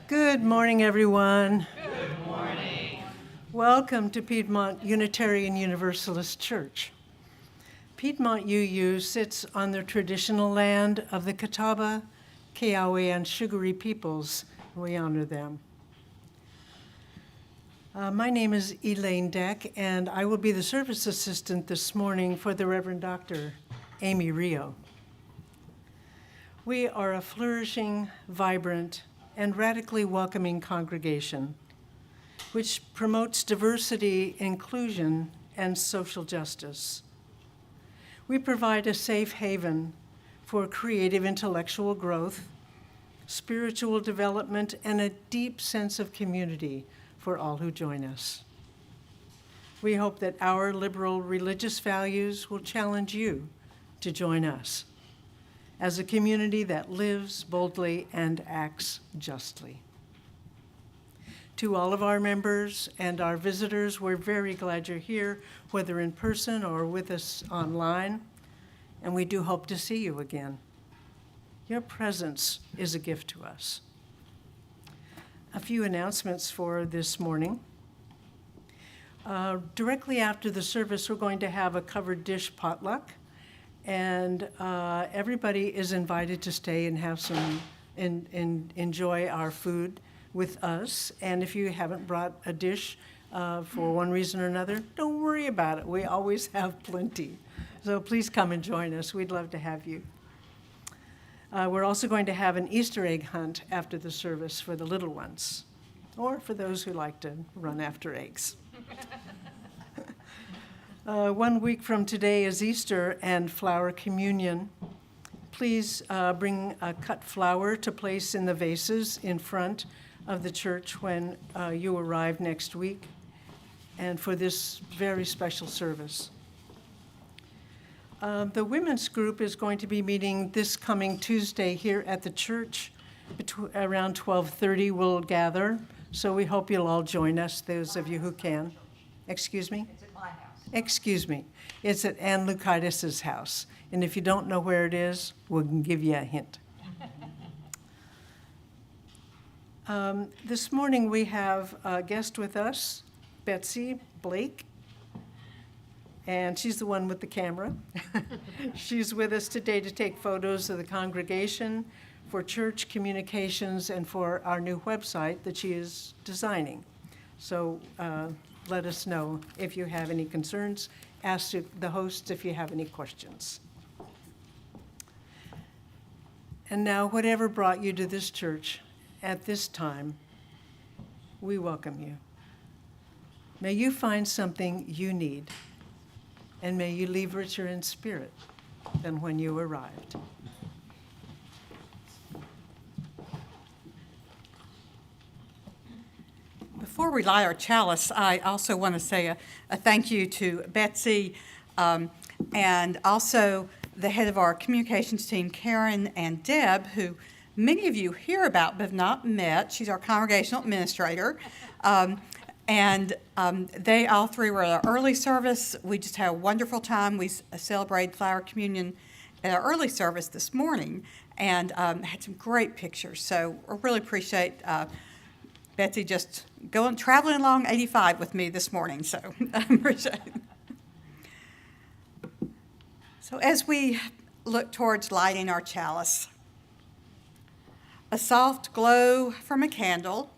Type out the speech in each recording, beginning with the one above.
Good morning, everyone. Good morning. Welcome to Piedmont Unitarian Universalist Church. Piedmont UU sits on the traditional land of the Catawba, Keawe, and Sugary peoples. We honor them. My name is Elaine Deck, and I will be the service assistant this morning for the Reverend Dr. Amy Rio. We are a flourishing, vibrant, and radically welcoming congregation, which promotes diversity, inclusion, and social justice. We provide a safe haven for creative intellectual growth, spiritual development, and a deep sense of community for all who join us. We hope that our liberal religious values will challenge you to join us as a community that lives boldly and acts justly. To all of our members and our visitors, we're very glad you're here, whether in person or with us online, and we do hope to see you again. Your presence is a gift to us. A few announcements for this morning. Directly after the service, we're going to have a covered dish potluck, and everybody is invited to stay and have some, and enjoy our food with us. And if you haven't brought a dish for one reason or another, don't worry about it. We always have plenty. So please come and join us. We'd love to have you. We're also going to have an Easter egg hunt after the service for the little ones, or for those who like to run after eggs. 1 week from today is Easter and flower communion. Please bring a cut flower to place in the vases in front of the church when you arrive next week, and for this very special service. The women's group is going to be meeting this coming Tuesday here at the church. Around 12:30 we'll gather, so we hope you'll all join us, those of you who can. Excuse me? It's at my house. Excuse me. It's at Ann Lukaitis' house, and if you don't know where it is, we can give you a hint. This morning we have a guest with us, Betsy Blake. And she's the one with the camera. She's with us today to take photos of the congregation, for church communications, and for our new website that she is designing. So let us know if you have any concerns. Ask the hosts if you have any questions. And now, whatever brought you to this church at this time, we welcome you. May you find something you need, and may you leave richer in spirit than when you arrived. Before we light our chalice, I also want to say a thank you to Betsy and also the head of our communications team, Karen and Deb, who many of you hear about but have not met. She's our congregational administrator. They all three were at our early service. We just had a wonderful time. We celebrated flower communion at our early service this morning and had some great pictures. So I really appreciate Betsy just traveling along 85 with me this morning. So I appreciate it. So as we look towards lighting our chalice, a soft glow from a candle,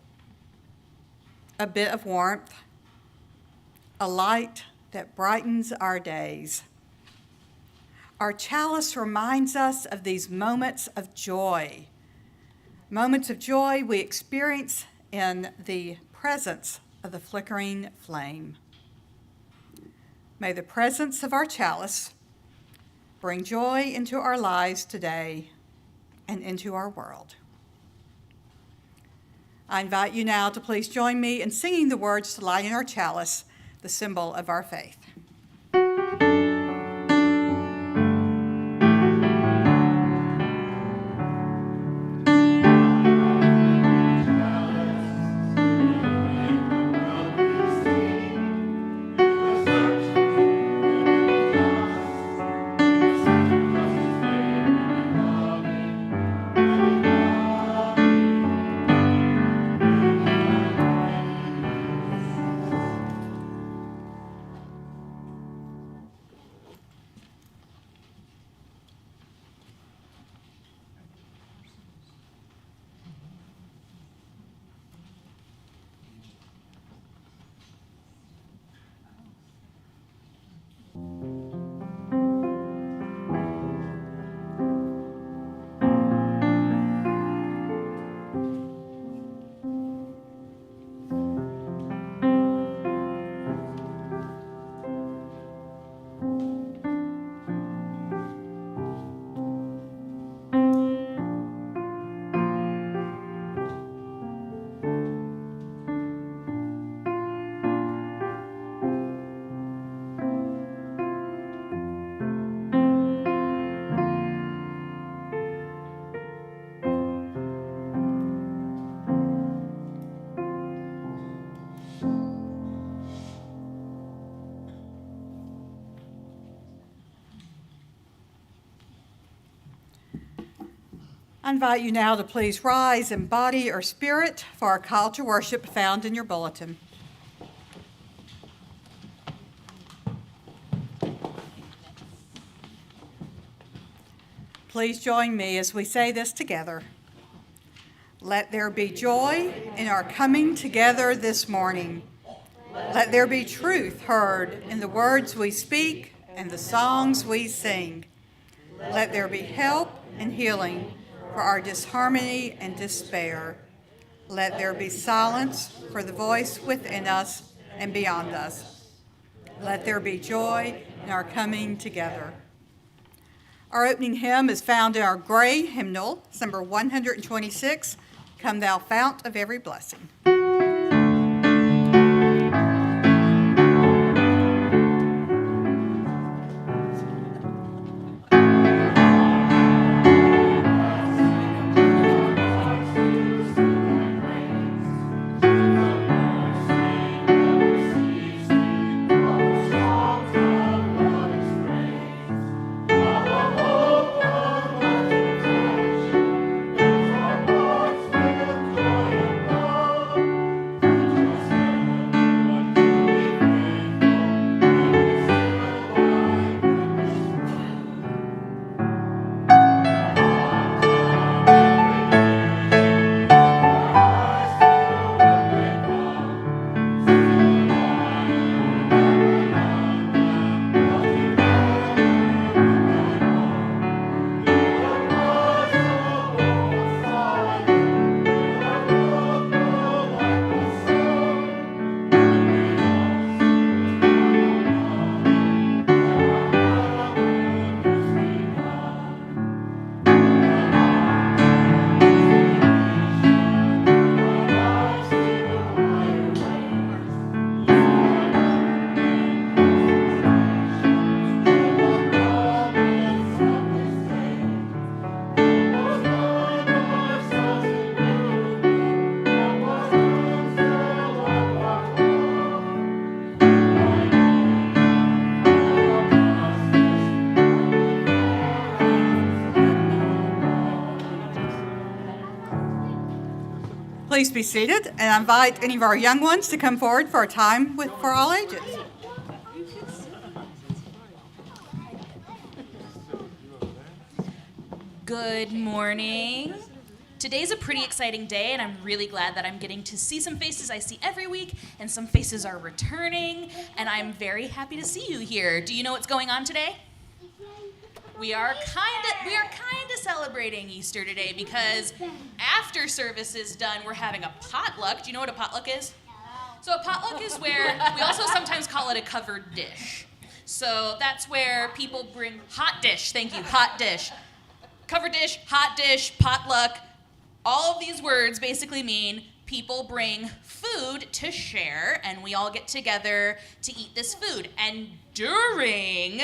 a bit of warmth, a light that brightens our days. Our chalice reminds us of these moments of joy we experience in the presence of the flickering flame. May the presence of our chalice bring joy into our lives today and into our world. I invite you now to please join me in singing the words to lighting our chalice, the symbol of our faith. I invite you now to please rise in body or spirit for our call to worship found in your bulletin. Please join me as we say this together. Let there be joy in our coming together this morning. Let there be truth heard in the words we speak and the songs we sing. Let there be help and healing for our disharmony and despair. Let there be silence for the voice within us and beyond us. Let there be joy in our coming together. Our opening hymn is found in our gray hymnal, number 126, Come Thou Fount of Every Blessing. Please be seated, and I invite any of our young ones to come forward for a time for all ages. Good morning. Today's a pretty exciting day, and I'm really glad that I'm getting to see some faces I see every week, and some faces are returning, and I'm very happy to see you here. Do you know what's going on today? We are kind of celebrating Easter today because after service is done, we're having a potluck. Do you know what a potluck is? So a potluck is where, we also sometimes call it a covered dish. So that's where people bring hot dish, thank you, hot dish. Covered dish, hot dish, potluck, all of these words basically mean people bring food to share, and we all get together to eat this food. And during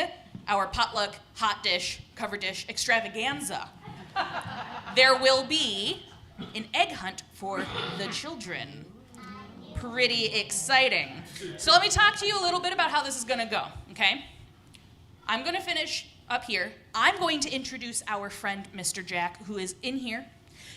our potluck, hot dish, covered dish extravaganza, there will be an egg hunt for the children. Pretty exciting. So let me talk to you a little bit about how this is gonna go, okay? I'm gonna finish up here. I'm going to introduce our friend, Mr. Jack, who is in here.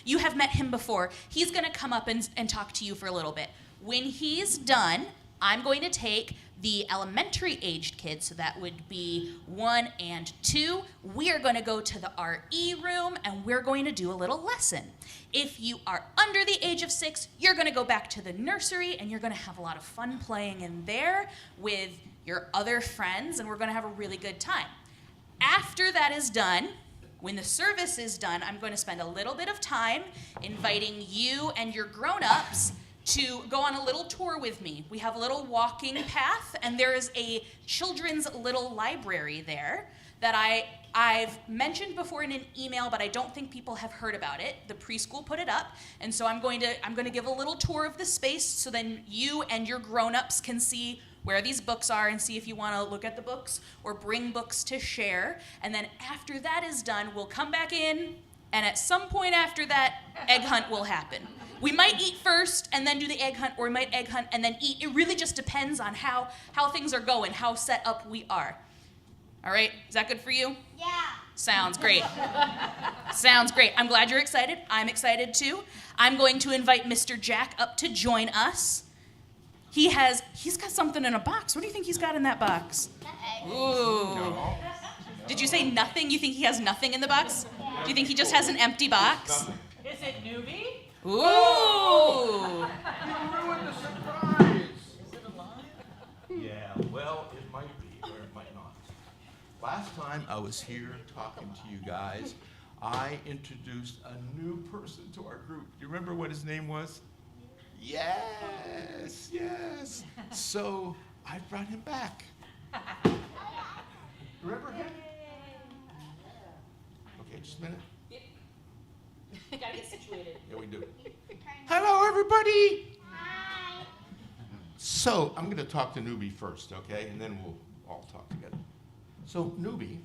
You have met him before. He's gonna come up and talk to you for a little bit. When he's done, I'm going to take the elementary aged kids, so that would be 1 and 2. We are gonna go to the RE room and we're going to do a little lesson. If you are under the age of 6, you're gonna go back to the nursery and you're gonna have a lot of fun playing in there with your other friends, and we're gonna have a really good time. After that is done, when the service is done, I'm going to spend a little bit of time inviting you and your grown-ups to go on a little tour with me. We have a little walking path, and there is a children's little library there that I've mentioned before in an email, but I don't think people have heard about it. The preschool put it up, and so I'm going to give a little tour of the space so then you and your grown-ups can see where these books are and see if you want to look at the books or bring books to share. And then after that is done, we'll come back in, and at some point after that, egg hunt will happen. We might eat first and then do the egg hunt, or we might egg hunt and then eat. It really just depends on how things are going, how set up we are. All right, is that good for you? Yeah. Sounds great. Sounds great. I'm glad you're excited. I'm excited too. I'm going to invite Mr. Jack up to join us. He's got something in a box. What do you think he's got in that box? Ooh. Did you say nothing? You think he has nothing in the box? Do you think he just has an empty box? Is it Newbie? Ooh. You ruined the surprise. Is it alive? Yeah, well, it might be or it might not. Last time I was here talking to you guys, I introduced a new person to our group. Do you remember what his name was? Yes, yes. So I brought him back. Remember him? Okay, just a minute. Gotta get situated. Yeah, we do. Hello, everybody. Hi. So I'm going to talk to Newbie first, okay? And then we'll all talk together. So, Newbie,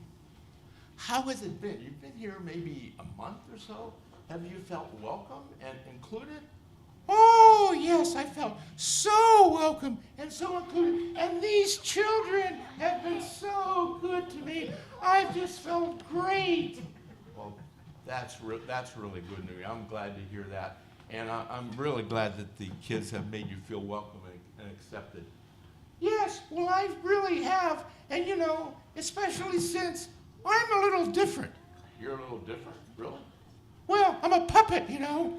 how has it been? You've been here maybe a month or so. Have you felt welcome and included? Oh, yes, I felt so welcome and so included. And these children have been so good to me. I've just felt great. Well, that's really good news. I'm glad to hear that. And I'm really glad that the kids have made you feel welcome and accepted. Yes, well, I really have. And, you know, especially since I'm a little different. You're a little different? Really? Well, I'm a puppet, you know.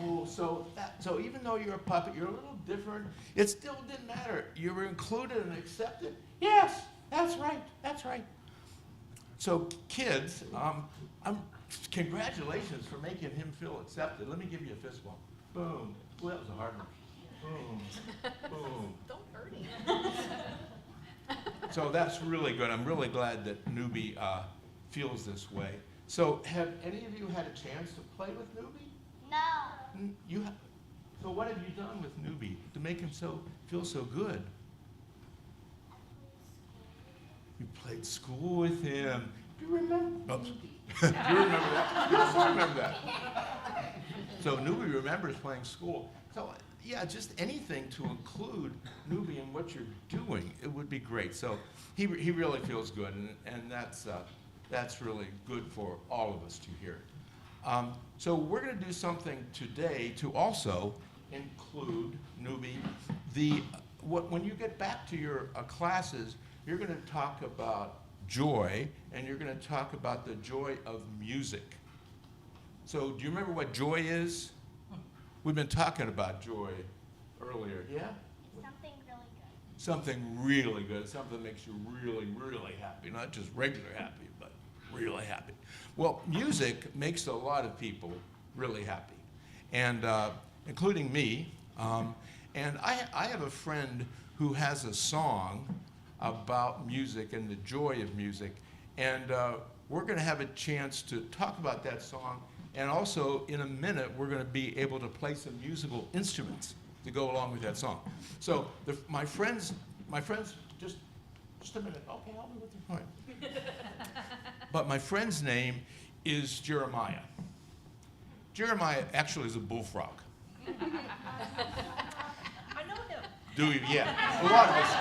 Oh, so even though you're a puppet, you're a little different. It still didn't matter. You were included and accepted. Yes, that's right. That's right. So, kids, congratulations for making him feel accepted. Let me give you a fist bump. Boom. Well, that was a hard one. Boom. Boom. Don't hurt him. So that's really good. I'm really glad that Newbie feels this way. So have any of you had a chance to play with Newbie? No. So what have you done with Newbie to make him feel so good? You played school with him. Do you remember? Oops. Do you remember that? Yes, I remember that. So Newbie remembers playing school. So yeah, just anything to include Newbie in what you're doing, it would be great. So he really feels good, and that's really good for all of us to hear. So we're going to do something today to also include Newbie. When you get back to your classes, you're going to talk about joy, and you're going to talk about the joy of music. So do you remember what joy is? We've been talking about joy earlier. Yeah? Something really good. Something really good, something that makes you really, really happy. Not just regular happy, but really happy. Well, music makes a lot of people really happy, and including me. And I have a friend who has a song about music and the joy of music, and we're going to have a chance to talk about that song. And also, in a minute, we're going to be able to play some musical instruments to go along with that song. So my friends, just a minute. Okay, I'll be with you. All right. But my friend's name is Jeremiah. Jeremiah actually is a bullfrog. I know him. Do you? Yeah. A lot of us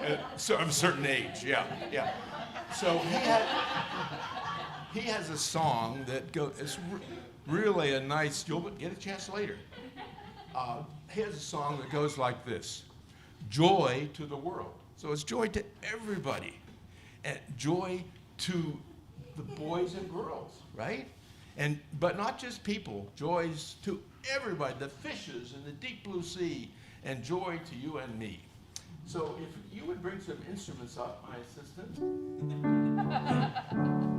do. So I'm a certain age. Yeah. So he has a song that goes. It's really a nice. You'll get a chance later. He has a song that goes like this: joy to the world. So it's joy to everybody, and joy to the boys and girls, right? But not just people. Joys to everybody, the fishes in the deep blue sea, and joy to you and me. So if you would bring some instruments up, my assistant.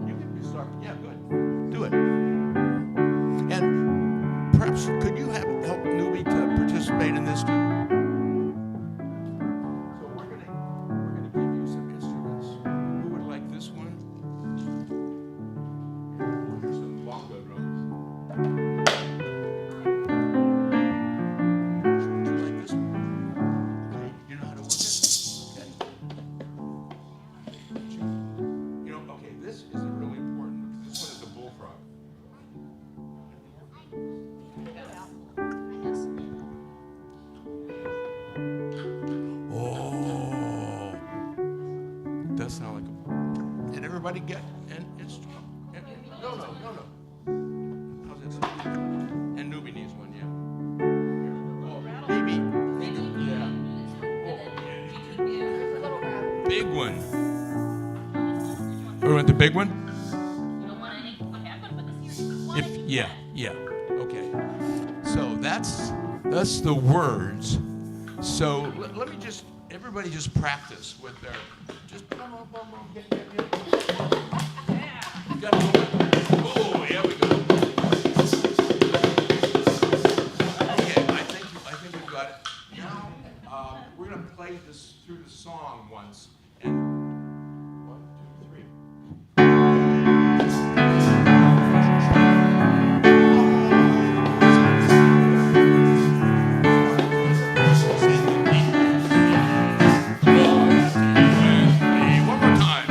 You can start. Yeah, good. Do it. And perhaps could you help Newbie to participate in this too? So we're gonna give you some instruments. Who would like this one? Here's some bongo drums. Would you like this one? Okay, you know how to work it? Okay. You know, okay, this isn't really important because this one is a bullfrog. everybody get an instrument? No. How's this? And Newbie needs one, yeah. Oh, maybe, yeah. Oh, big one. Oh, you want the big one? You don't want any? Okay, I'm gonna put this here. You want it? Yeah. Okay. So that's the words. So let me just, everybody just practice with their, just boom, get. You gotta go. Oh, here we go. Okay, I think we've got it. Now, we're gonna play this through the song once, and 1, 2, 3. One more time.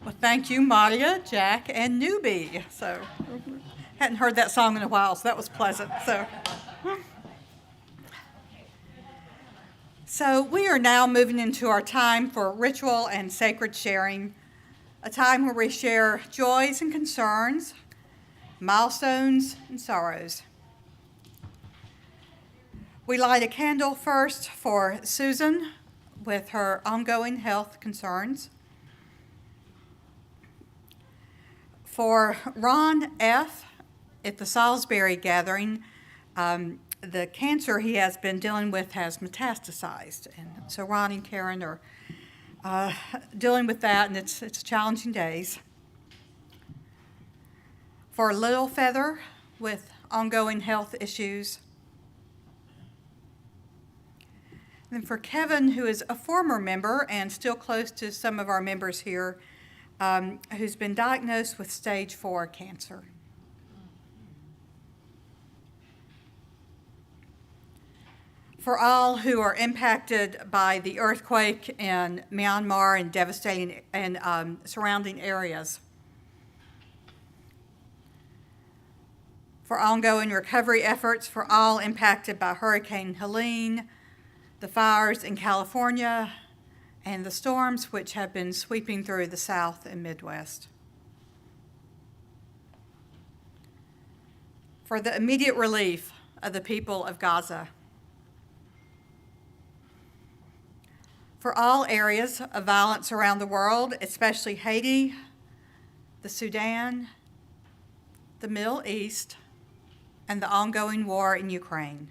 Well, thank you, Maria, Jack, and Newbie. So, hadn't heard that song in a while, so that was pleasant. So we are now moving into our time for ritual and sacred sharing, a time where we share joys and concerns, milestones and sorrows. We light a candle first for Susan with her ongoing health concerns. For Ron F. at the Salisbury gathering, the cancer he has been dealing with has metastasized. And so Ron and Karen are dealing with that, and it's challenging days. For Little Feather with ongoing health issues. And then for Kevin, who is a former member and still close to some of our members here, who's been diagnosed with stage 4 cancer. For all who are impacted by the earthquake in Myanmar and devastating and surrounding areas. For ongoing recovery efforts for all impacted by Hurricane Helene, the fires in California, and the storms which have been sweeping through the South and Midwest. For the immediate relief of the people of Gaza. For all areas of violence around the world, especially Haiti, the Sudan, the Middle East, and the ongoing war in Ukraine.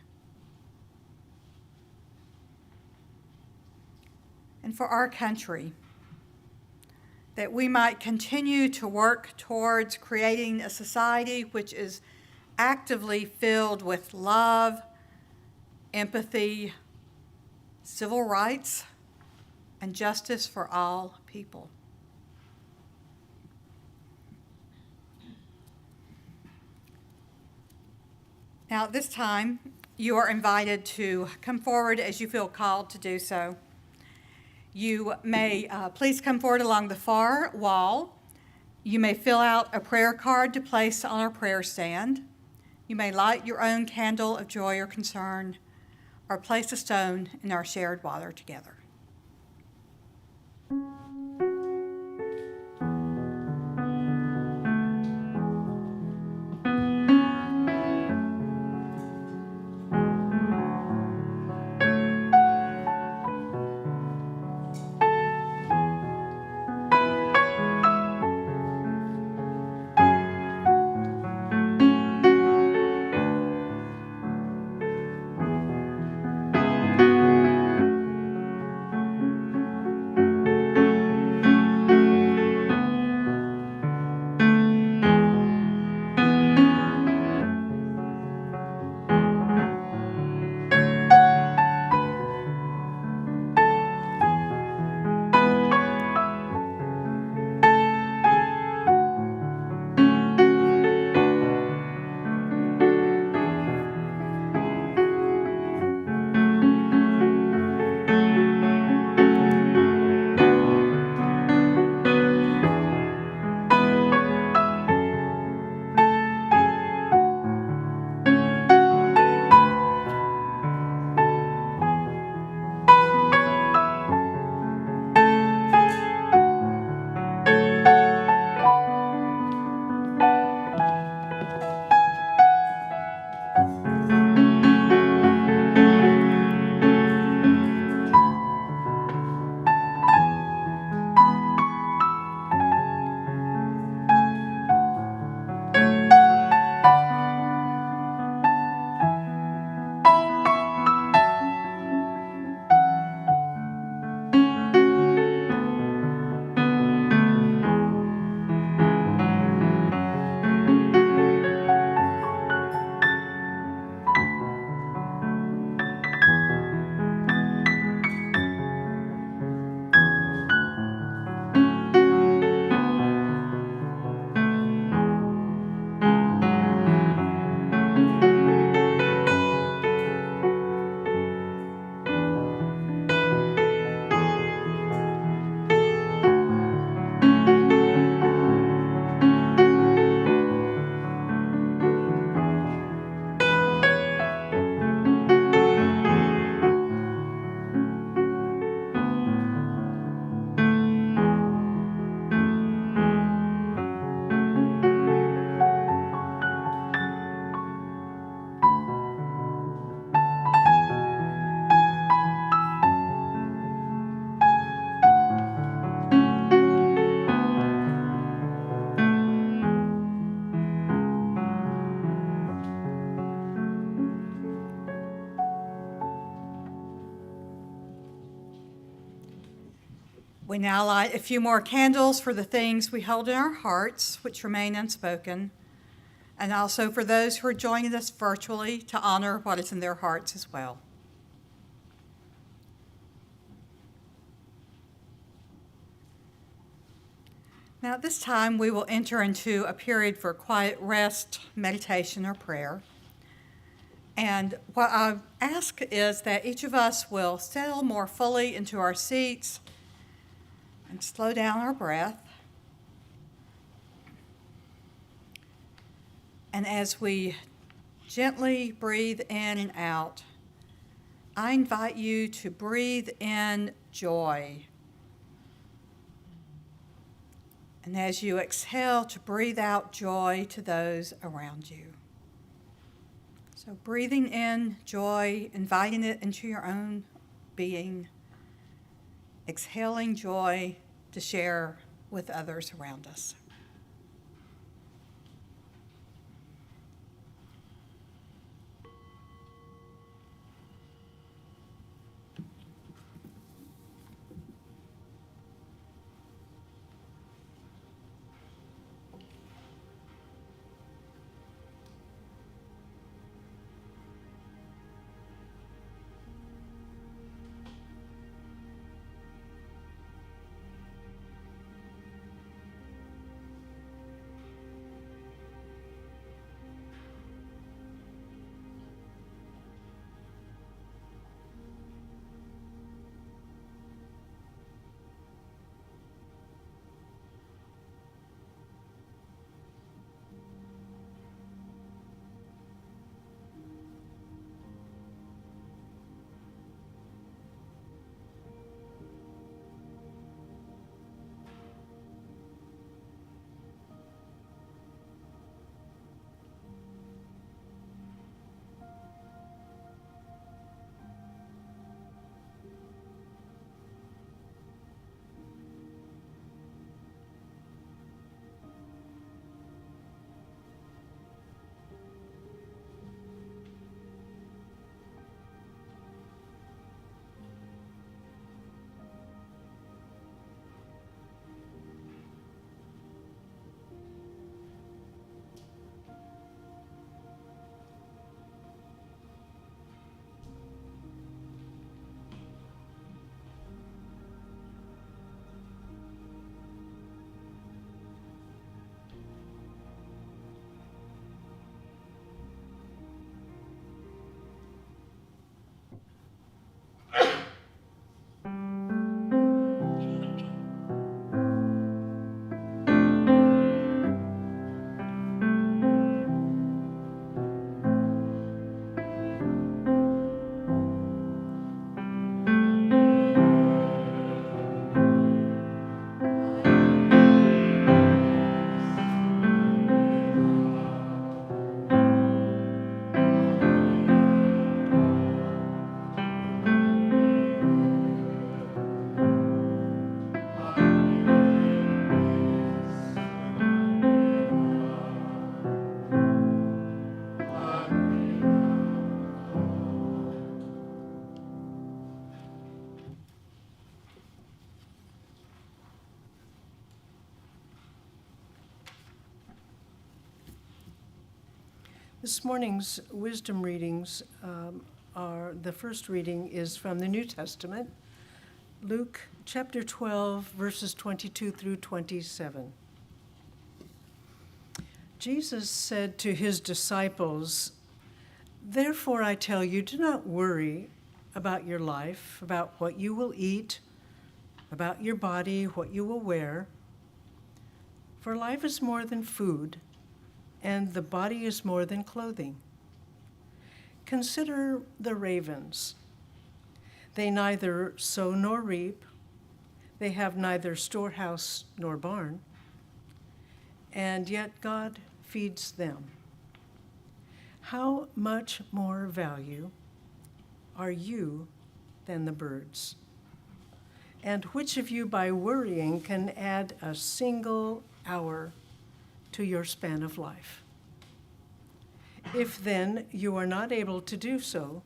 And for our country, that we might continue to work towards creating a society which is actively filled with love, empathy, civil rights, and justice for all people. Now, at this time, you are invited to come forward as you feel called to do so. You may please come forward along the far wall. You may fill out a prayer card to place on our prayer stand. You may light your own candle of joy or concern, or place a stone in our shared water together. We now light a few more candles for the things we hold in our hearts, which remain unspoken, and also for those who are joining us virtually to honor what is in their hearts as well. Now, at this time, we will enter into a period for quiet rest, meditation, or prayer. And what I ask is that each of us will settle more fully into our seats and slow down our breath. And as we gently breathe in and out, I invite you to breathe in joy. And as you exhale, to breathe out joy to those around you. So breathing in joy, inviting it into your own being, exhaling joy to share with others around us. This morning's wisdom readings the first reading is from the New Testament, Luke chapter 12, verses 22 through 27. Jesus said to his disciples, "Therefore I tell you, do not worry about your life, about what you will eat, about your body, what you will wear. For life is more than food, and the body is more than clothing. Consider the ravens. They neither sow nor reap. They have neither storehouse nor barn, and yet God feeds them. How much more value are you than the birds? And which of you by worrying can add a single hour to your span of life? If then you are not able to do so,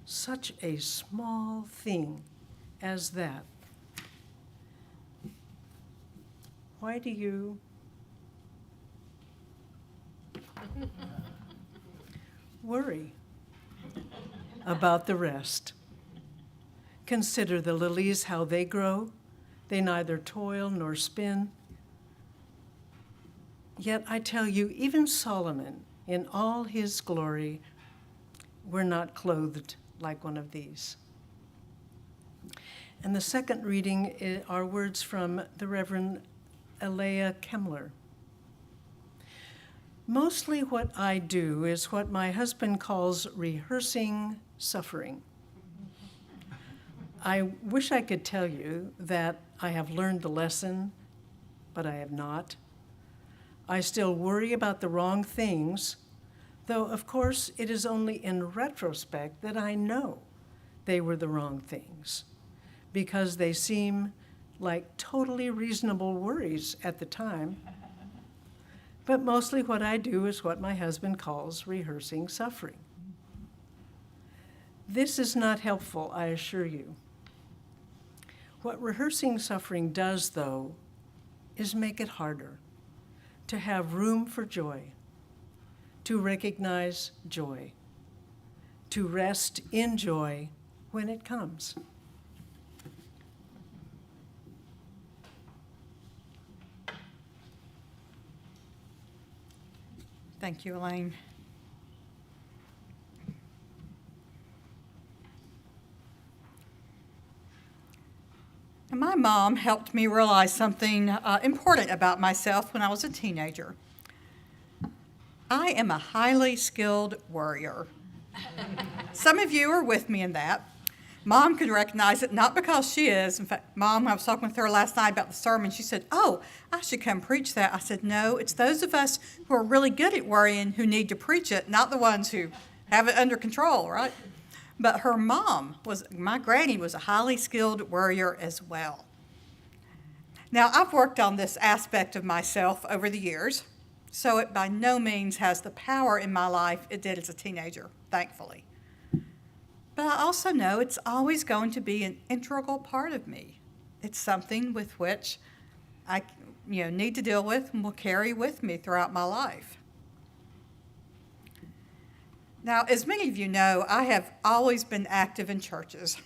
such a small thing as that, Why do you? Worry about the rest. Consider the lilies, how they grow. They neither toil nor spin. Yet I tell you, even Solomon, in all his glory, were not clothed like one of these. And the second reading are words from the Reverend Alea Kemmler. Mostly what I do is what my husband calls rehearsing suffering. I wish I could tell you that I have learned the lesson, but I have not. I still worry about the wrong things, though of course it is only in retrospect that I know they were the wrong things, because they seem like totally reasonable worries at the time. But mostly what I do is what my husband calls rehearsing suffering. This is not helpful, I assure you. What rehearsing suffering does, though, is make it harder to have room for joy, to recognize joy, to rest in joy when it comes. Thank you, Elaine. And my mom helped me realize something important about myself when I was a teenager. I am a highly skilled worrier. Some of you are with me in that. Mom could recognize it, not because she is. In fact, Mom, I was talking with her last night about the sermon. She said, "Oh, I should come preach that." I said, "No, it's those of us who are really good at worrying who need to preach it, not the ones who have it under control," right? But her mom, my granny, was a highly skilled worrier as well. Now, I've worked on this aspect of myself over the years, so it by no means has the power in my life it did as a teenager, thankfully. But I also know it's always going to be an integral part of me. It's something with which I need to deal with and will carry with me throughout my life. Now, as many of you know, I have always been active in churches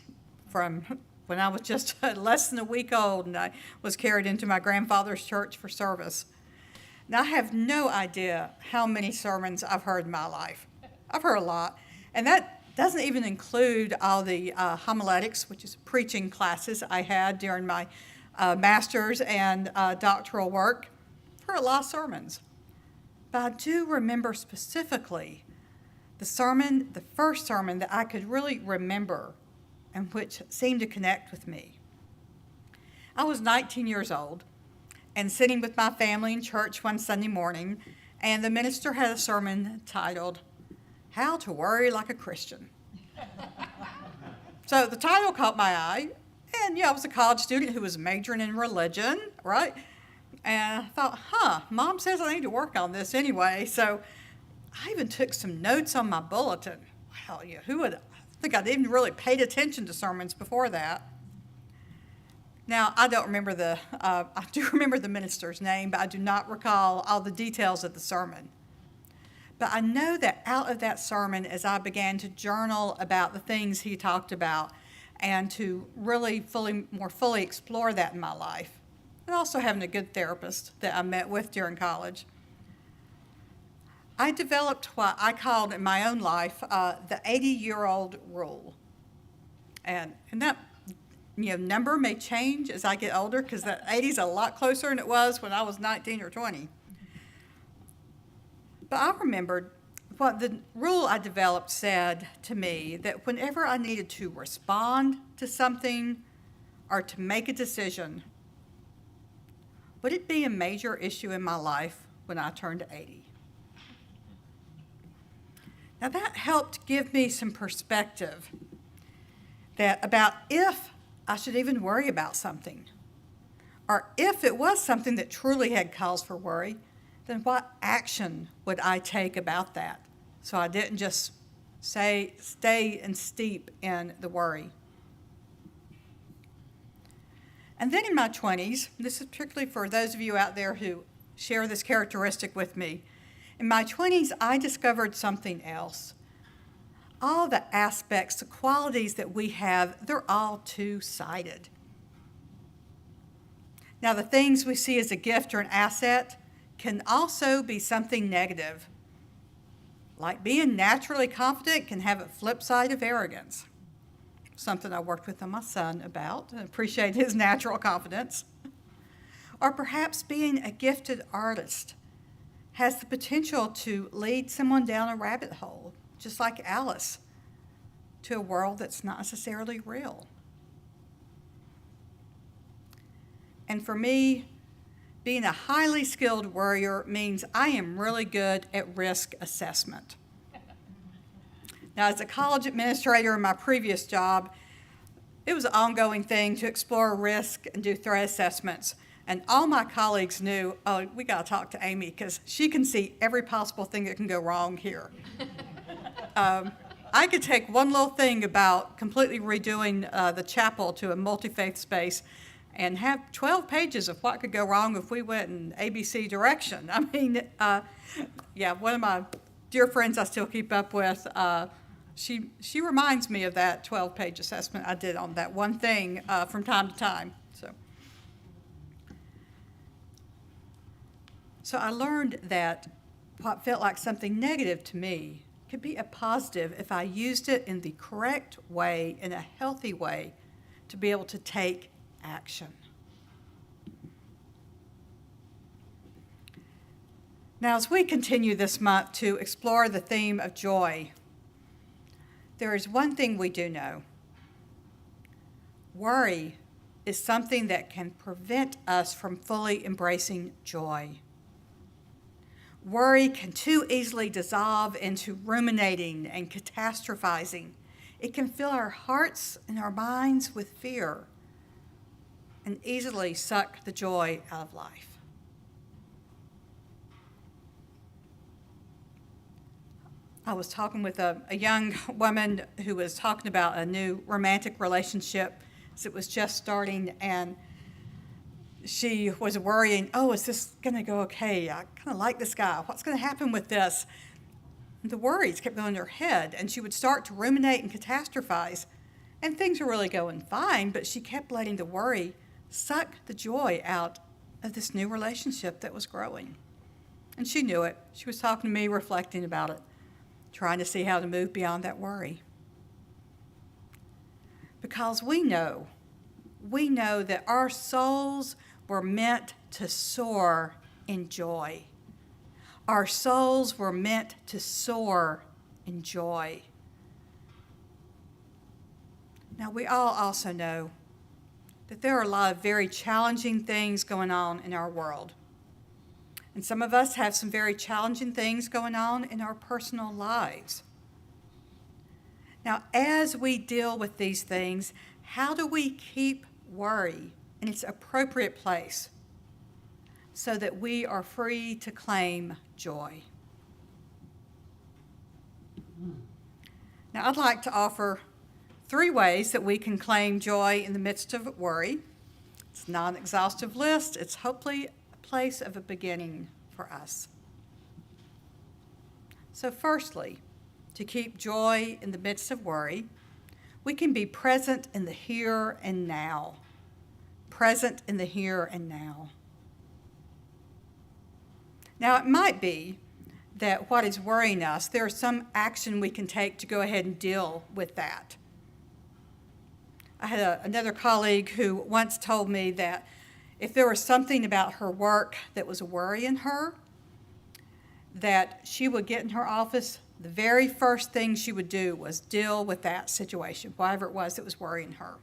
from when I was just less than a week old and I was carried into my grandfather's church for service. Now, I have no idea how many sermons I've heard in my life. I've heard a lot, and that doesn't even include all the homiletics, which is preaching classes I had during my master's and doctoral work. I've heard a lot of sermons. But I do remember specifically the first sermon that I could really remember and which seemed to connect with me. I was 19 years old and sitting with my family in church one Sunday morning, and the minister had a sermon titled, "How to Worry Like a Christian." So the title caught my eye, and I was a college student who was majoring in religion, right? And I thought, Mom says I need to work on this anyway, so I even took some notes on my bulletin. Wow, who would? I think I'd even really paid attention to sermons before that. Now, I don't remember I do remember the minister's name, but I do not recall all the details of the sermon. But I know that out of that sermon, as I began to journal about the things he talked about and to really more fully explore that in my life, and also having a good therapist that I met with during college, I developed what I called in my own life the 80-year-old rule. And that number may change as I get older, because that 80 is a lot closer than it was when I was 19 or 20. But I remembered what the rule I developed said to me, that whenever I needed to respond to something or to make a decision, would it be a major issue in my life when I turned 80? Now that helped give me some perspective about if I should even worry about something, or if it was something that truly had cause for worry, then what action would I take about that so I didn't just stay and steep in the worry? And then in my 20s, this is particularly for those of you out there who share this characteristic with me, in my 20s, I discovered something else. All the aspects, the qualities that we have, they're all two-sided. Now, the things we see as a gift or an asset can also be something negative. Like being naturally confident can have a flip side of arrogance. Something I worked with on my son about and appreciate his natural confidence. Or perhaps being a gifted artist has the potential to lead someone down a rabbit hole, just like Alice, to a world that's not necessarily real. And for me, being a highly skilled worrier means I am really good at risk assessment. Now, as a college administrator in my previous job, it was an ongoing thing to explore risk and do threat assessments. And all my colleagues knew, oh, we got to talk to Amy because she can see every possible thing that can go wrong here. I could take one little thing about completely redoing the chapel to a multi-faith space and have 12 pages of what could go wrong if we went in ABC direction. I mean, one of my dear friends I still keep up with, she reminds me of that 12-page assessment I did on that one thing from time to time. So I learned that what felt like something negative to me could be a positive if I used it in the correct way, in a healthy way, to be able to take action. Now, as we continue this month to explore the theme of joy, there is one thing we do know. Worry is something that can prevent us from fully embracing joy. Worry can too easily dissolve into ruminating and catastrophizing. It can fill our hearts and our minds with fear and easily suck the joy out of life. I was talking with a young woman who was talking about a new romantic relationship as it was just starting, and she was worrying, oh, is this going to go okay? I kind of like this guy. What's going to happen with this? And the worries kept going in her head, and she would start to ruminate and catastrophize, and things were really going fine, but she kept letting the worry suck the joy out of this new relationship that was growing. And she knew it. She was talking to me, reflecting about it, trying to see how to move beyond that worry. Because we know that our souls were meant to soar in joy. Our souls were meant to soar in joy. Now, we all also know that there are a lot of very challenging things going on in our world. And some of us have some very challenging things going on in our personal lives. Now, as we deal with these things, how do we keep worry in its appropriate place so that we are free to claim joy? Now, I'd like to offer 3 ways that we can claim joy in the midst of worry. It's not an exhaustive list. It's hopefully a place of a beginning for us. So firstly, to keep joy in the midst of worry, we can be present in the here and now. Present in the here and now. Now, it might be that what is worrying us, there is some action we can take to go ahead and deal with that. I had another colleague who once told me that if there was something about her work that was worrying her, that she would get in her office, the very first thing she would do was deal with that situation, whatever it was that was worrying her.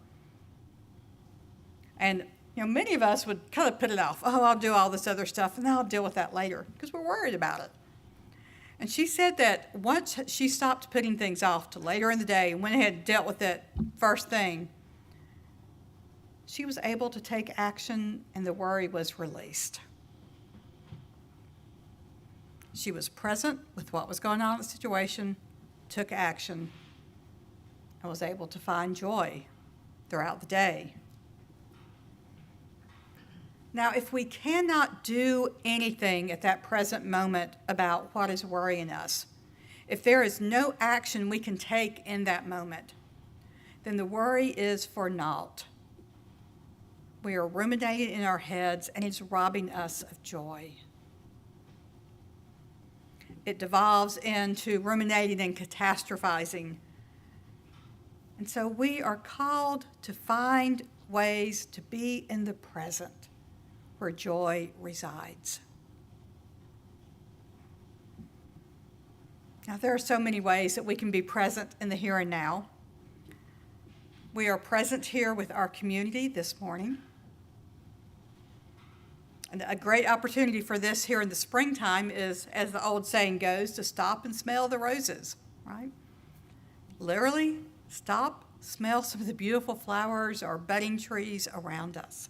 And many of us would kind of put it off. Oh, I'll do all this other stuff, and then I'll deal with that later, because we're worried about it. And she said that once she stopped putting things off to later in the day and went ahead and dealt with it first thing, she was able to take action and the worry was released. She was present with what was going on in the situation, took action, and was able to find joy throughout the day. Now, if we cannot do anything at that present moment about what is worrying us, if there is no action we can take in that moment, then the worry is for naught. We are ruminating in our heads, and it's robbing us of joy. It devolves into ruminating and catastrophizing. And so we are called to find ways to be in the present where joy resides. Now, there are so many ways that we can be present in the here and now. We are present here with our community this morning. And a great opportunity for this here in the springtime is, as the old saying goes, to stop and smell the roses, right? Literally, stop, smell some of the beautiful flowers or budding trees around us.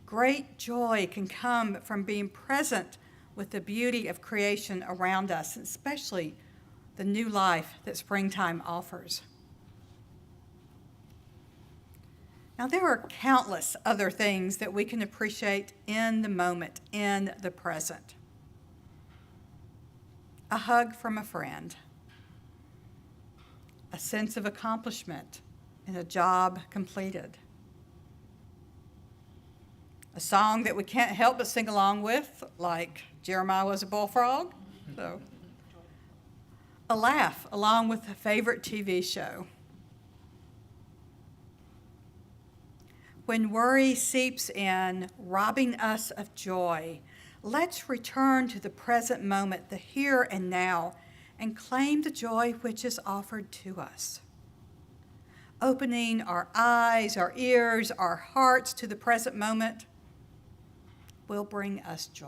Great joy can come from being present with the beauty of creation around us, especially the new life that springtime offers. Now, there are countless other things that we can appreciate in the moment, in the present. A hug from a friend, a sense of accomplishment in a job completed, a song that we can't help but sing along with, like Jeremiah Was a Bullfrog, so a laugh along with a favorite TV show. When worry seeps in, robbing us of joy, let's return to the present moment, the here and now, and claim the joy which is offered to us. Opening our eyes, our ears, our hearts to the present moment will bring us joy.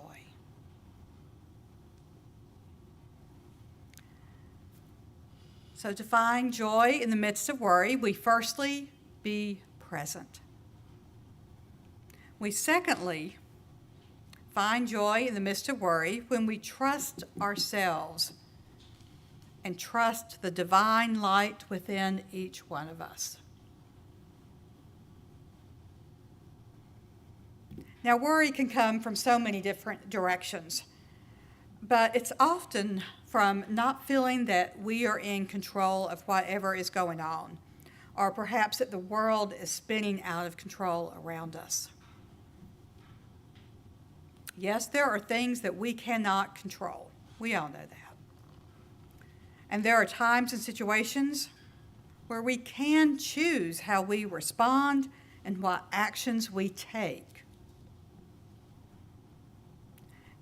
So to find joy in the midst of worry, we firstly be present. We secondly find joy in the midst of worry when we trust ourselves and trust the divine light within each one of us. Now, worry can come from so many different directions, but it's often from not feeling that we are in control of whatever is going on, or perhaps that the world is spinning out of control around us. Yes, there are things that we cannot control. We all know that. And there are times and situations where we can choose how we respond and what actions we take.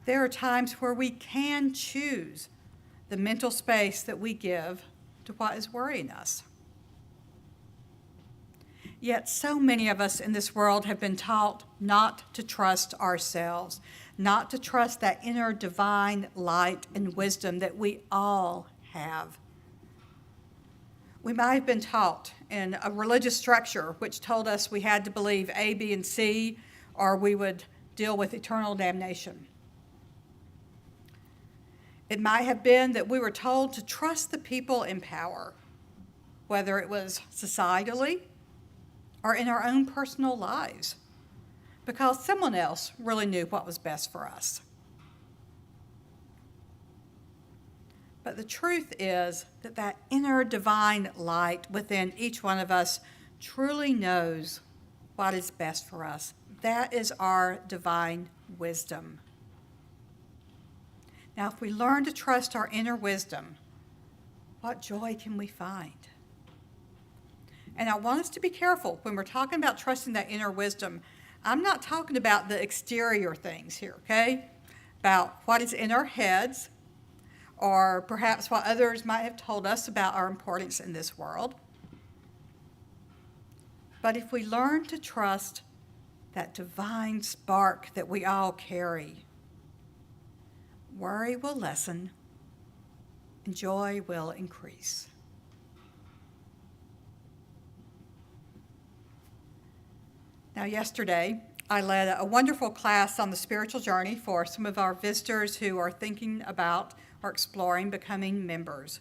There are times where we can choose the mental space that we give to what is worrying us. Yet so many of us in this world have been taught not to trust ourselves, not to trust that inner divine light and wisdom that we all have. We might have been taught in a religious structure which told us we had to believe A, B, and C, or we would deal with eternal damnation. It might have been that we were told to trust the people in power, whether it was societally or in our own personal lives, because someone else really knew what was best for us. But the truth is that that inner divine light within each one of us truly knows what is best for us. That is our divine wisdom. Now, if we learn to trust our inner wisdom, what joy can we find? And I want us to be careful when we're talking about trusting that inner wisdom. I'm not talking about the exterior things here, okay? About what is in our heads, or perhaps what others might have told us about our importance in this world. But if we learn to trust that divine spark that we all carry, worry will lessen and joy will increase. Now, yesterday, I led a wonderful class on the spiritual journey for some of our visitors who are thinking about or exploring becoming members.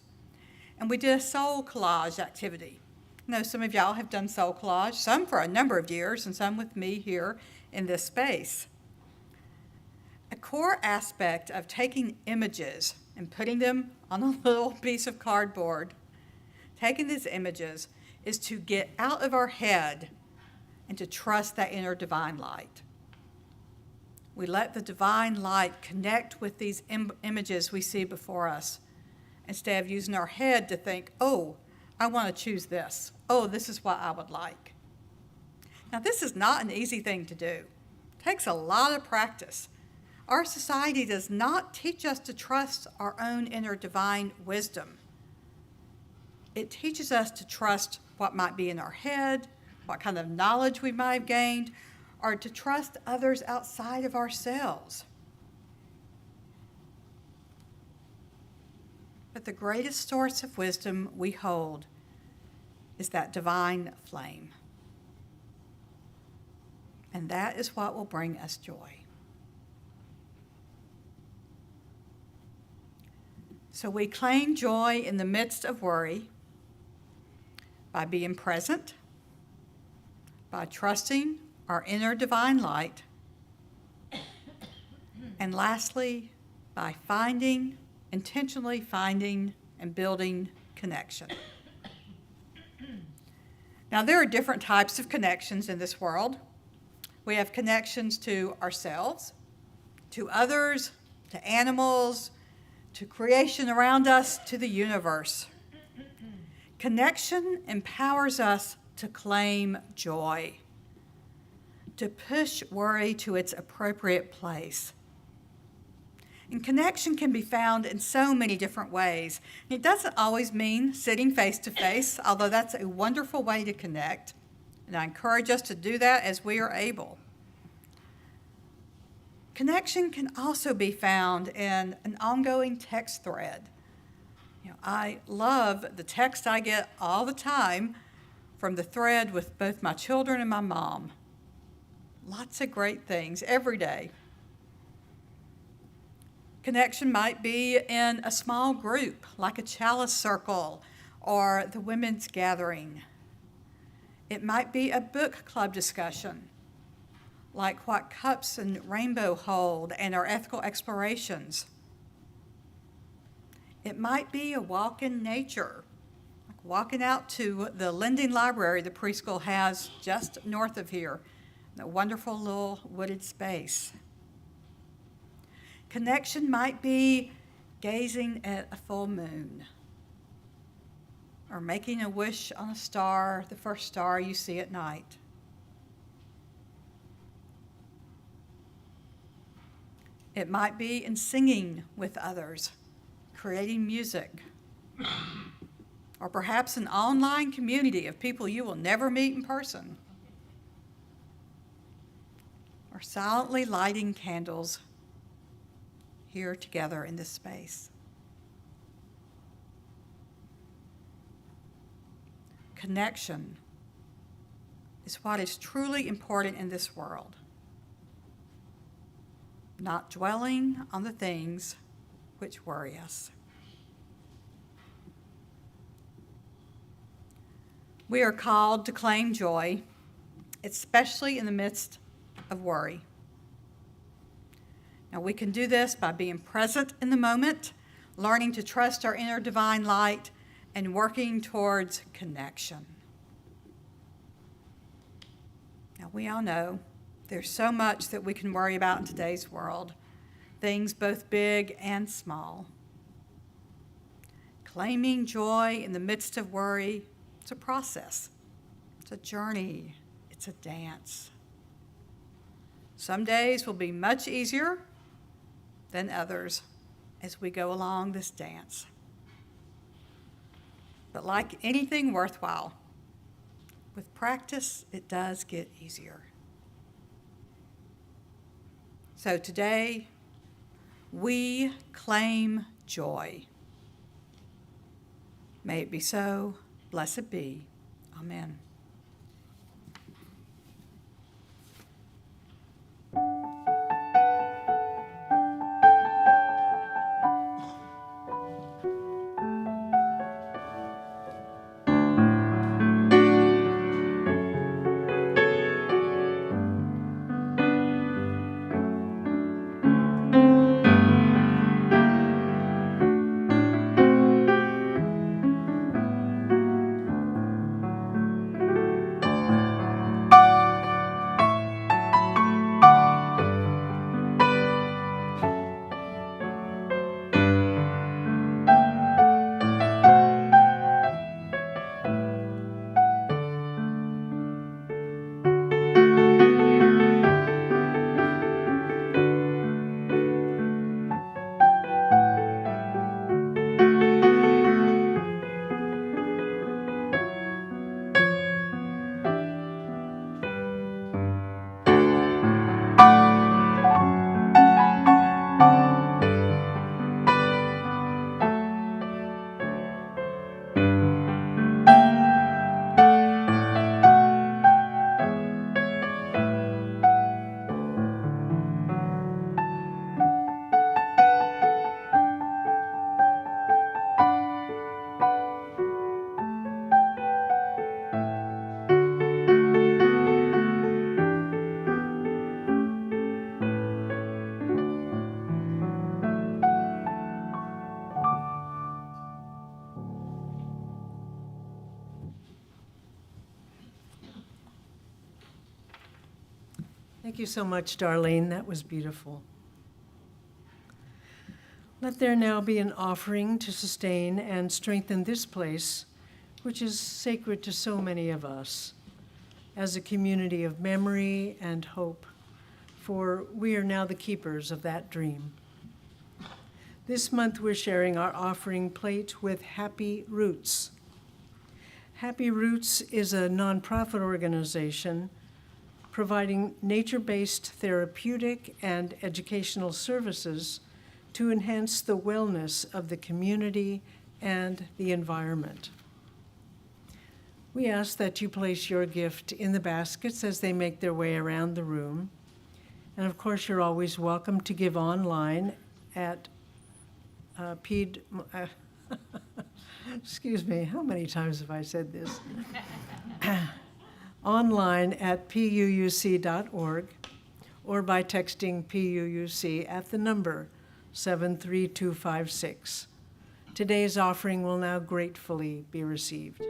And we did a soul collage activity. I know some of y'all have done soul collage, some for a number of years and some with me here in this space. A core aspect of taking images and putting them on a little piece of cardboard, taking these images, is to get out of our head and to trust that inner divine light. We let the divine light connect with these images we see before us instead of using our head to think, oh, I want to choose this. Oh, this is what I would like. Now, this is not an easy thing to do. It takes a lot of practice. Our society does not teach us to trust our own inner divine wisdom. It teaches us to trust what might be in our head, what kind of knowledge we might have gained, or to trust others outside of ourselves. But the greatest source of wisdom we hold is that divine flame. And that is what will bring us joy. So we claim joy in the midst of worry by being present, by trusting our inner divine light, and lastly, by intentionally finding and building connection. Now, there are different types of connections in this world. We have connections to ourselves, to others, to animals, to creation around us, to the universe. Connection empowers us to claim joy, to push worry to its appropriate place. And connection can be found in so many different ways. It doesn't always mean sitting face to face, although that's a wonderful way to connect. And I encourage us to do that as we are able. Connection can also be found in an ongoing text thread. I love the text I get all the time from the thread with both my children and my mom. Lots of great things every day. Connection might be in a small group, like a chalice circle or the women's gathering. It might be a book club discussion, like what Cups and Rainbow hold and our ethical explorations. It might be a walk in nature, like walking out to the Lending Library the preschool has just north of here, a wonderful little wooded space. Connection might be gazing at a full moon or making a wish on a star, the first star you see at night. It might be in singing with others, creating music, or perhaps an online community of people you will never meet in person, or silently lighting candles here together in this space. Connection is what is truly important in this world. Not dwelling on the things which worry us. We are called to claim joy, especially in the midst of worry. Now, we can do this by being present in the moment, learning to trust our inner divine light, and working towards connection. Now, we all know there's so much that we can worry about in today's world, things both big and small. Claiming joy in the midst of worry, it's a process, it's a journey, it's a dance. Some days will be much easier than others as we go along this dance. But like anything worthwhile, with practice, it does get easier. So today, we claim joy. May it be so. Blessed be. Amen. Thank you so much, Darlene. That was beautiful. Let there now be an offering to sustain and strengthen this place, which is sacred to so many of us, as a community of memory and hope, for we are now the keepers of that dream. This month, we're sharing our offering plate with Happy Roots. Happy Roots is a nonprofit organization providing nature-based therapeutic and educational services to enhance the wellness of the community and the environment. We ask that you place your gift in the baskets as they make their way around the room. And of course, you're always welcome to give online at excuse me, how many times have I said this? Online at puuc.org or by texting PUUC at the number 73256. Today's offering will now gratefully be received.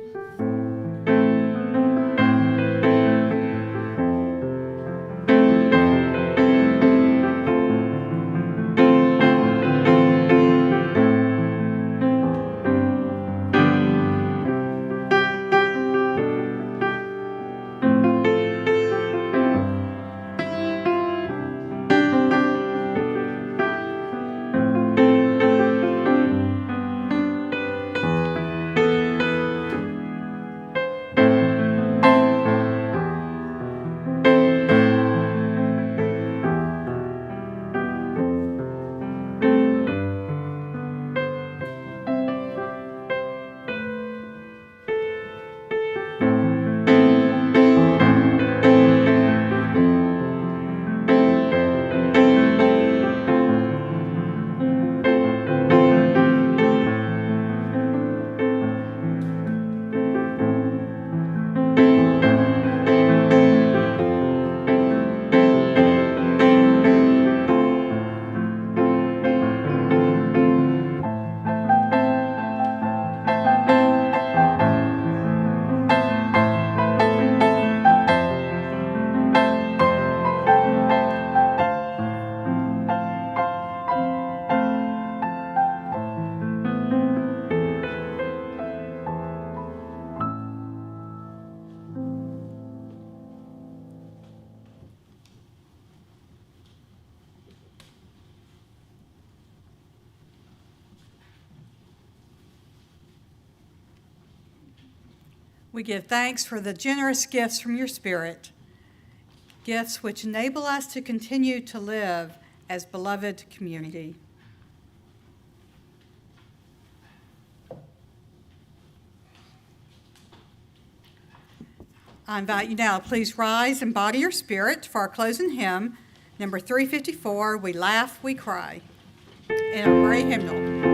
We give thanks for the generous gifts from your Spirit, gifts which enable us to continue to live as beloved community. I invite you now to please rise and body your spirit for our closing hymn, number 354, We Laugh, We Cry, in our great hymnal.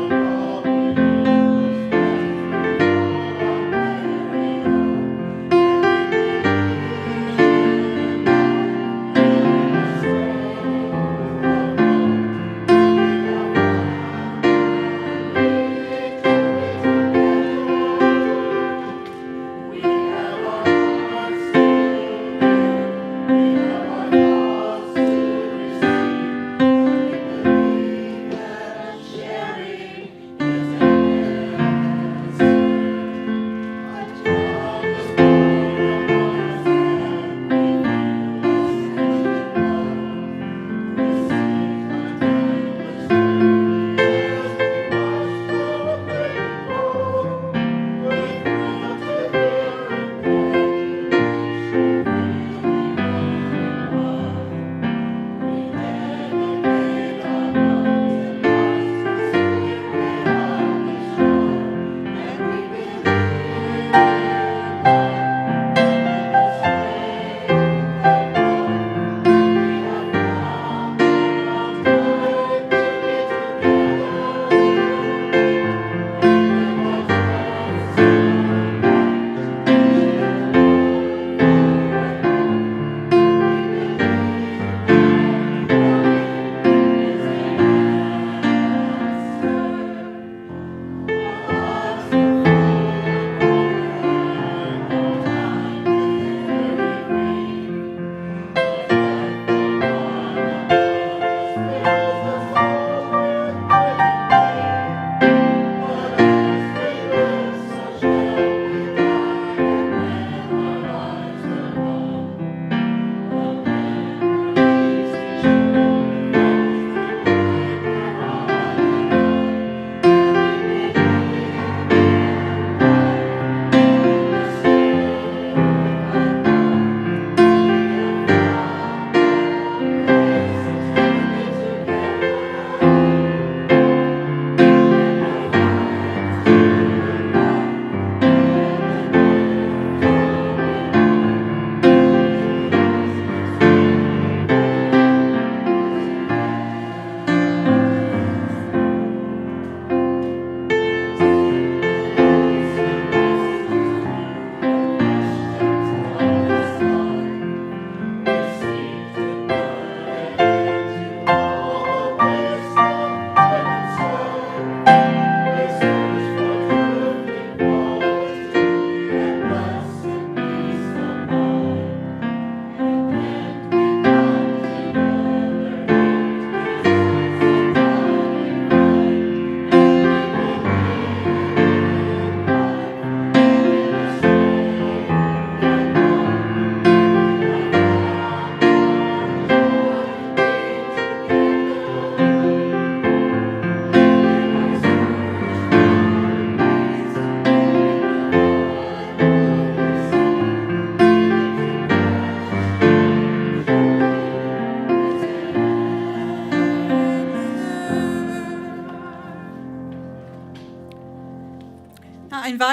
All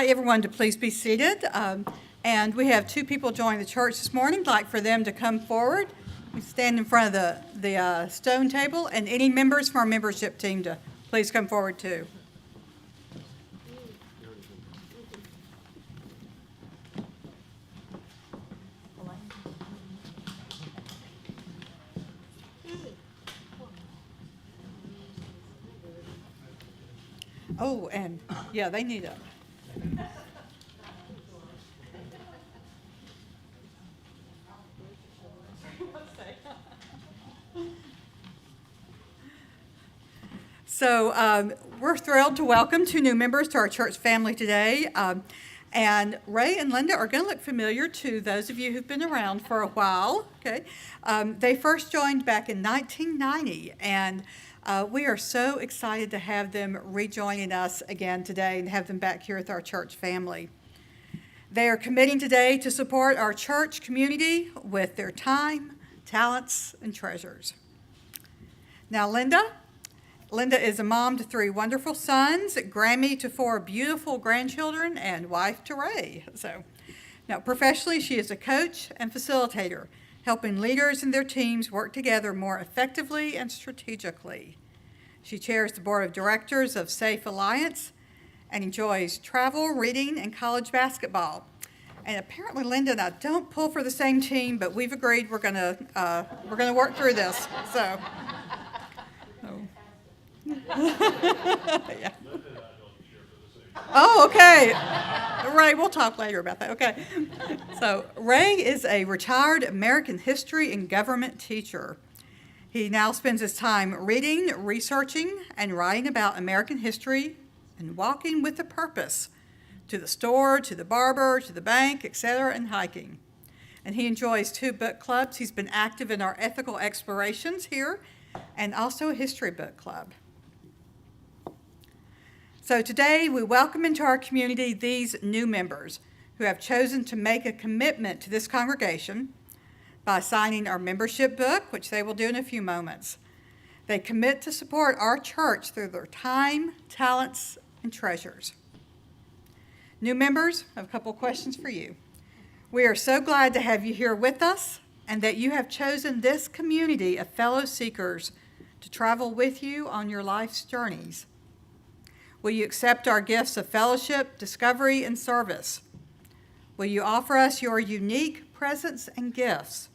invite everyone to please be seated. And we have two people joining the church this morning. I'd like for them to come forward. We stand in front of the stone table, and any members from our membership team to please come forward too. Oh, and yeah, they need a. So we're thrilled to welcome two new members to our church family today. And Ray and Linda are going to look familiar to those of you who've been around for a while. Okay, they first joined back in 1990, and we are so excited to have them rejoining us again today and have them back here with our church family. They are committing today to support our church community with their time, talents, and treasures. Now, Linda is a mom to 3 wonderful sons, Grammy to 4 beautiful grandchildren, and wife to Ray. So, now professionally, she is a coach and facilitator, helping leaders and their teams work together more effectively and strategically. She chairs the board of directors of Safe Alliance and enjoys travel, reading, and college basketball. And apparently, Linda and I don't pull for the same team, but we've agreed we're gonna work through this. So. Yeah. Oh, okay. Ray, we'll talk later about that. Okay. So Ray is a retired American history and government teacher. He now spends his time reading, researching, and writing about American history and walking with a purpose to the store, to the barber, to the bank, etc., and hiking. And he enjoys 2 book clubs. He's been active in our ethical explorations here and also a history book club. So today we welcome into our community these new members who have chosen to make a commitment to this congregation by signing our membership book, which they will do in a few moments. They commit to support our church through their time, talents, and treasures. New members, I have a couple questions for you. We are so glad to have you here with us and that you have chosen this community of fellow seekers to travel with you on your life's journeys. Will you accept our gifts of fellowship, discovery, and service? Will you offer us your unique presence and gifts?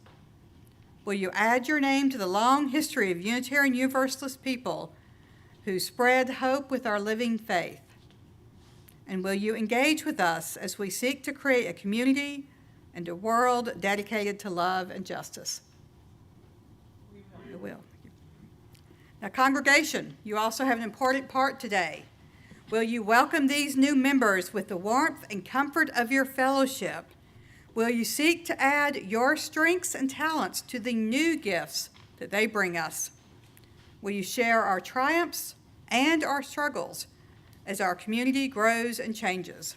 Will you add your name to the long history of Unitarian Universalist people who spread hope with our living faith? And will you engage with us as we seek to create a community and a world dedicated to love and justice? We will. Now, congregation, you also have an important part today. Will you welcome these new members with the warmth and comfort of your fellowship? Will you seek to add your strengths and talents to the new gifts that they bring us? Will you share our triumphs and our struggles as our community grows and changes?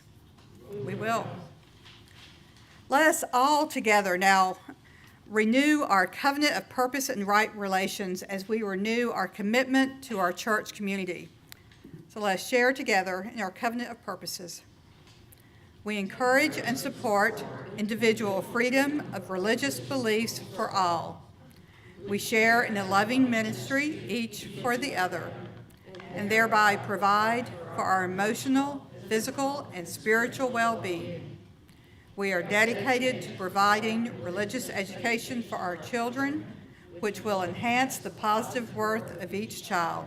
We will. Let us all together now renew our covenant of purpose and right relations as we renew our commitment to our church community. So let us share together in our covenant of purposes. We encourage and support individual freedom of religious beliefs for all. We share in a loving ministry, each for the other, and thereby provide for our emotional, physical, and spiritual well-being. We are dedicated to providing religious education for our children, which will enhance the positive worth of each child.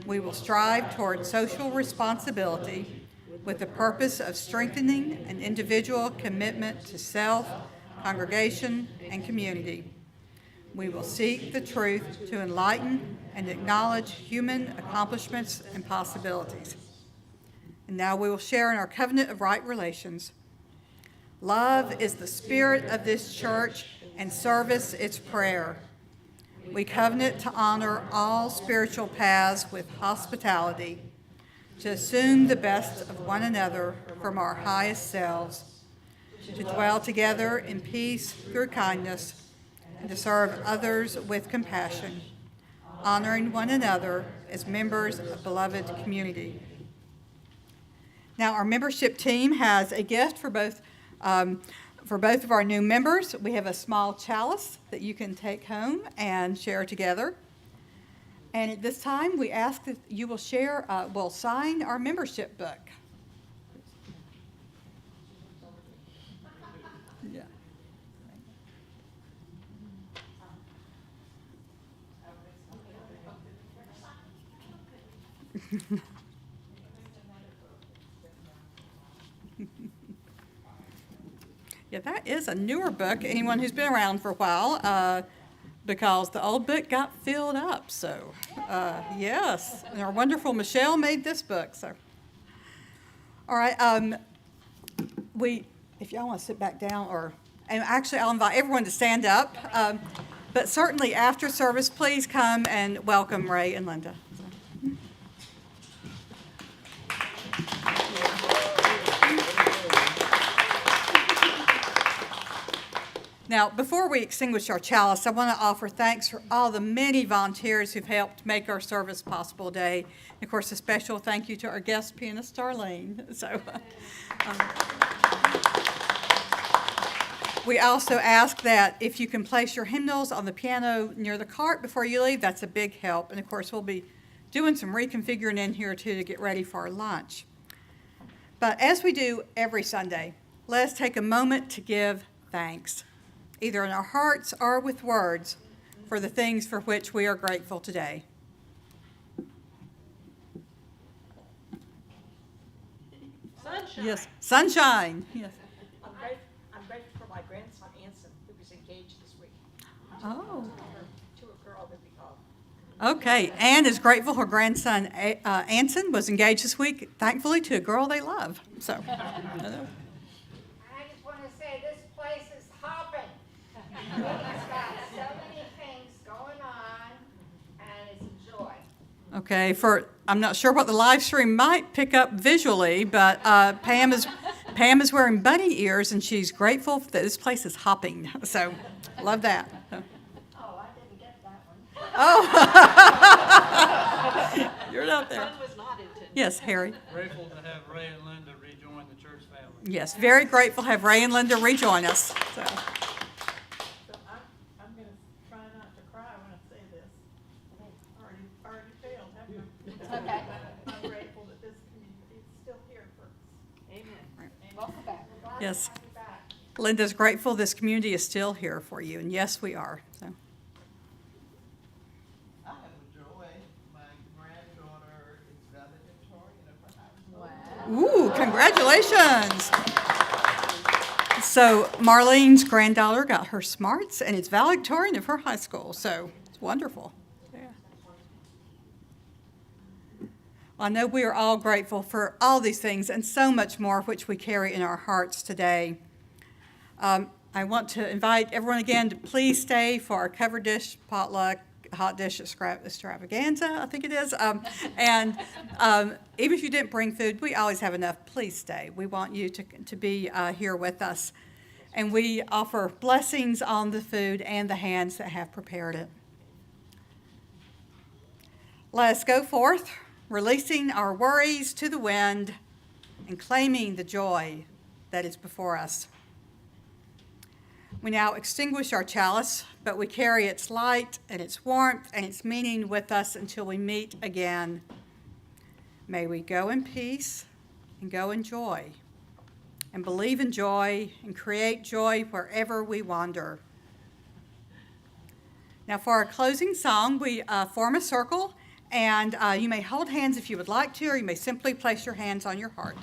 We will strive toward social responsibility with the purpose of strengthening an individual commitment to self, congregation, and community. We will seek the truth to enlighten and acknowledge human accomplishments and possibilities. And now we will share in our covenant of right relations. Love is the spirit of this church, and service its prayer. We covenant to honor all spiritual paths with hospitality, to assume the best of one another from our highest selves, to dwell together in peace through kindness, and to serve others with compassion, honoring one another as members of a beloved community. Now, our membership team has a gift for both of our new members. We have a small chalice that you can take home and share together. And at this time, we ask that you will sign our membership book. Yeah. Yeah, that is a newer book, anyone who's been around for a while, because the old book got filled up, so, yes. And our wonderful Michelle made this book, so. All right, if y'all want to sit back down, and actually I'll invite everyone to stand up, but certainly after service, please come and welcome Ray and Linda. Now, before we extinguish our chalice, I want to offer thanks for all the many volunteers who've helped make our service possible today. And of course, a special thank you to our guest pianist, Darlene. So, we also ask that if you can place your hymnals on the piano near the cart before you leave, that's a big help. And of course, we'll be doing some reconfiguring in here too to get ready for our lunch. But as we do every Sunday, let's take a moment to give thanks, either in our hearts or with words, for the things for which we are grateful today. Sunshine. Yes, sunshine. Yes. I'm grateful for my grandson Anson, who was engaged this week. Oh. To a girl that we call. Okay, Anne is grateful her grandson Anson was engaged this week, thankfully to a girl they love. So, I just want to say this place is hopping. It's got so many things going on, and it's a joy. okay, I'm not sure what the live stream might pick up visually, but Pam is wearing bunny ears, and she's grateful that this place is hopping. So, love that. Oh, I didn't get that one. Oh, you're not there. Fun was not intended. Yes, Harry. Grateful to have Ray and Linda rejoin the church family. Yes, very grateful to have Ray and Linda rejoin us. So, So I'm gonna try not to cry when I say this. Already failed, haven't I? It's okay. I'm grateful that this community is still here for us. Amen. Welcome back. We're glad Yes. to have you back. Linda's grateful this community is still here for you, and yes, we are. So, I have a joy. My granddaughter is valedictorian of her high school. ooh, congratulations. So Marlene's granddaughter got her smarts and is valedictorian of her high school, so it's wonderful. Yeah. I know we are all grateful for all these things and so much more which we carry in our hearts today. I want to invite everyone again to please stay for our cover dish potluck hot dish extravaganza, I think it is. And even if you didn't bring food, we always have enough. Please stay. We want you to be here with us. And we offer blessings on the food and the hands that have prepared it. Let us go forth, releasing our worries to the wind and claiming the joy that is before us. We now extinguish our chalice, but we carry its light and its warmth and its meaning with us until we meet again. May we go in peace and go in joy, and believe in joy and create joy wherever we wander. Now for our closing song, we form a circle, and you may hold hands if you would like to, or you may simply place your hands on your heart.